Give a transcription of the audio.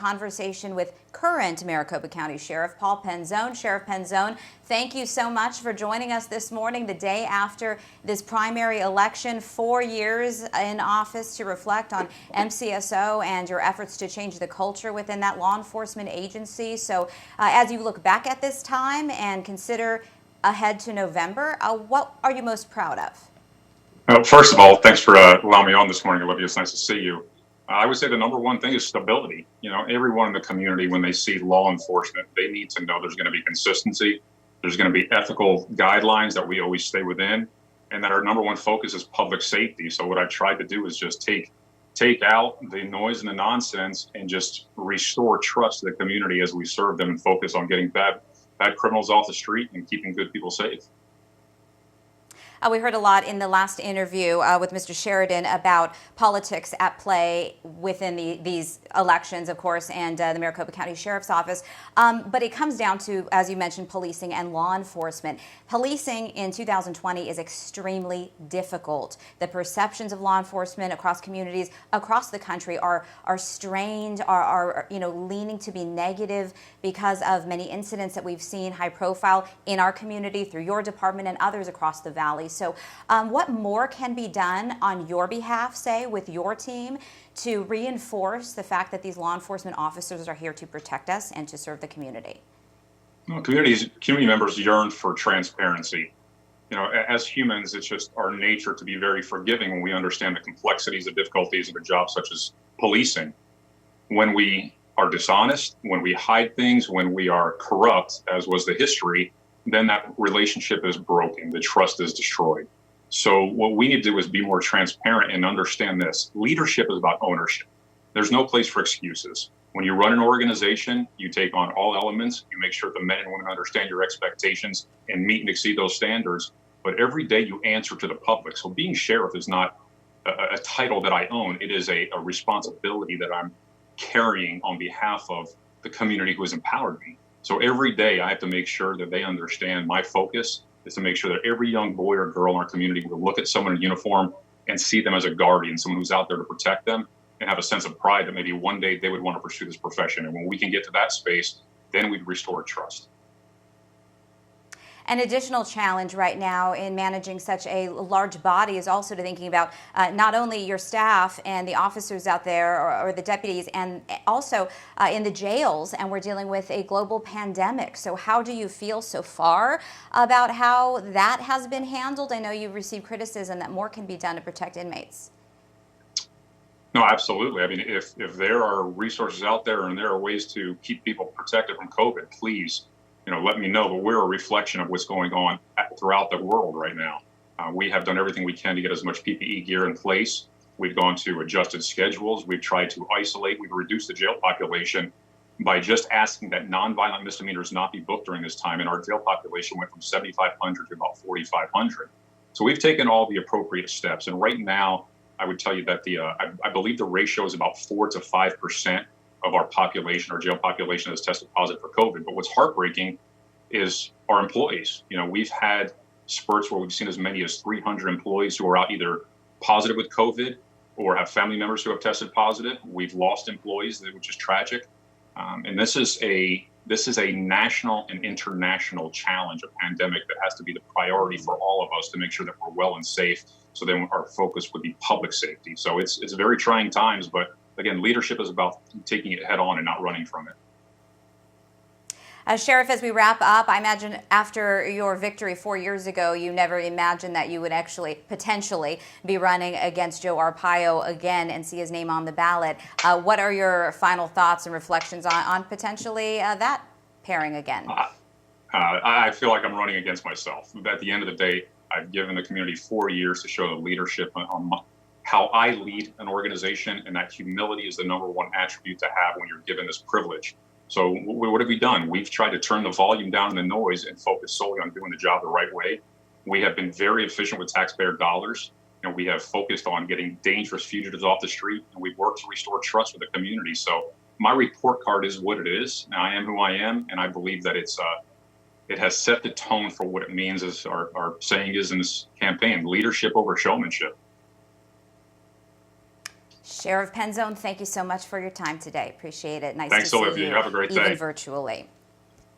conversation with current Maricopa County Sheriff Paul Penzone. Sheriff Penzone, thank you so much for joining us this morning, the day after this primary election, 4 years in office to reflect on MCSO and your efforts to change the culture within that law enforcement agency. So as you look back at this time and consider ahead to November, what are you most proud of? Well, first of all, thanks for allowing me on this morning, Olivia. It's nice to see you. I would say the number one thing is stability. You know, everyone in the community, when they see law enforcement, they need to know there's going to be consistency. There's going to be ethical guidelines that we always stay within, and that our number one focus is public safety. So what I tried to do is just take out the noise and the nonsense and just restore trust to the community as we serve them and focus on getting bad criminals off the street and keeping good people safe. We heard a lot in the last interview with Mr. Sheridan about politics at play within these elections, of course, and the Maricopa County Sheriff's Office. But it comes down to, as you mentioned, policing and law enforcement. Policing in 2020 is extremely difficult. The perceptions of law enforcement across communities across the country are strained, are leaning to be negative because of many incidents that we've seen high profile in our community through your department and others across the valley. So what more can be done on your behalf, say, with your team to reinforce the fact that these law enforcement officers are here to protect us and to serve the community? Well, community members yearn for transparency. You know, as humans, it's just our nature to be very forgiving when we understand the complexities, the difficulties of a job such as policing. When we are dishonest, when we hide things, when we are corrupt, as was the history, then that relationship is broken. The trust is destroyed. So what we need to do is be more transparent and understand this. Leadership is about ownership. There's no place for excuses. When you run an organization, you take on all elements. You make sure the men and women understand your expectations and meet and exceed those standards. But every day you answer to the public. So being sheriff is not a title that I own. It is a responsibility that I'm carrying on behalf of the community who has empowered me. So every day I have to make sure that they understand my focus is to make sure that every young boy or girl in our community will look at someone in uniform and see them as a guardian, someone who's out there to protect them, and have a sense of pride that maybe one day they would want to pursue this profession. And when we can get to that space, then we'd restore trust. An additional challenge right now in managing such a large body is also to thinking about not only your staff and the officers out there or the deputies, and also in the jails, and we're dealing with a global pandemic. So how do you feel so far about how that has been handled? I know you've received criticism that more can be done to protect inmates. No, absolutely. I mean, if there are resources out there and there are ways to keep people protected from COVID, please, let me know. But we're a reflection of what's going on throughout the world right now. We have done everything we can to get as much PPE gear in place. We've gone to adjusted schedules. We've tried to isolate. We've reduced the jail population by just asking that nonviolent misdemeanors not be booked during this time. And our jail population went from 7,500 to about 4,500. So we've taken all the appropriate steps. And right now, I would tell you that I believe the ratio is about 4 to 5% of our population, our jail population, has tested positive for COVID. But what's heartbreaking is our employees. We've had spurts where we've seen as many as 300 employees who are out either positive with COVID or have family members who have tested positive. We've lost employees, which is tragic. And this is a national and international challenge, a pandemic that has to be the priority for all of us to make sure that we're well and safe. So then our focus would be public safety. So it's very trying times, but again, leadership is about taking it head on and not running from it. Sheriff, as we wrap up, I imagine after your victory 4 years ago, you never imagined that you would actually potentially be running against Joe Arpaio again and see his name on the ballot. What are your final thoughts and reflections on potentially that pairing again? I feel like I'm running against myself. At the end of the day, I've given the community 4 years to show the leadership on how I lead an organization, and that humility is the number one attribute to have when you're given this privilege. So what have we done? We've tried to turn the volume down in the noise and focus solely on doing the job the right way. We have been very efficient with taxpayer dollars, and we have focused on getting dangerous fugitives off the street, and we've worked to restore trust with the community. So my report card is what it is. And I am who I am, and I believe that it has set the tone for what it means, as our saying is in this campaign: leadership over showmanship. Sheriff Penzone, thank you so much for your time today. Appreciate it. Nice Thanks, to see Olivia. you, You have a great even day. virtually.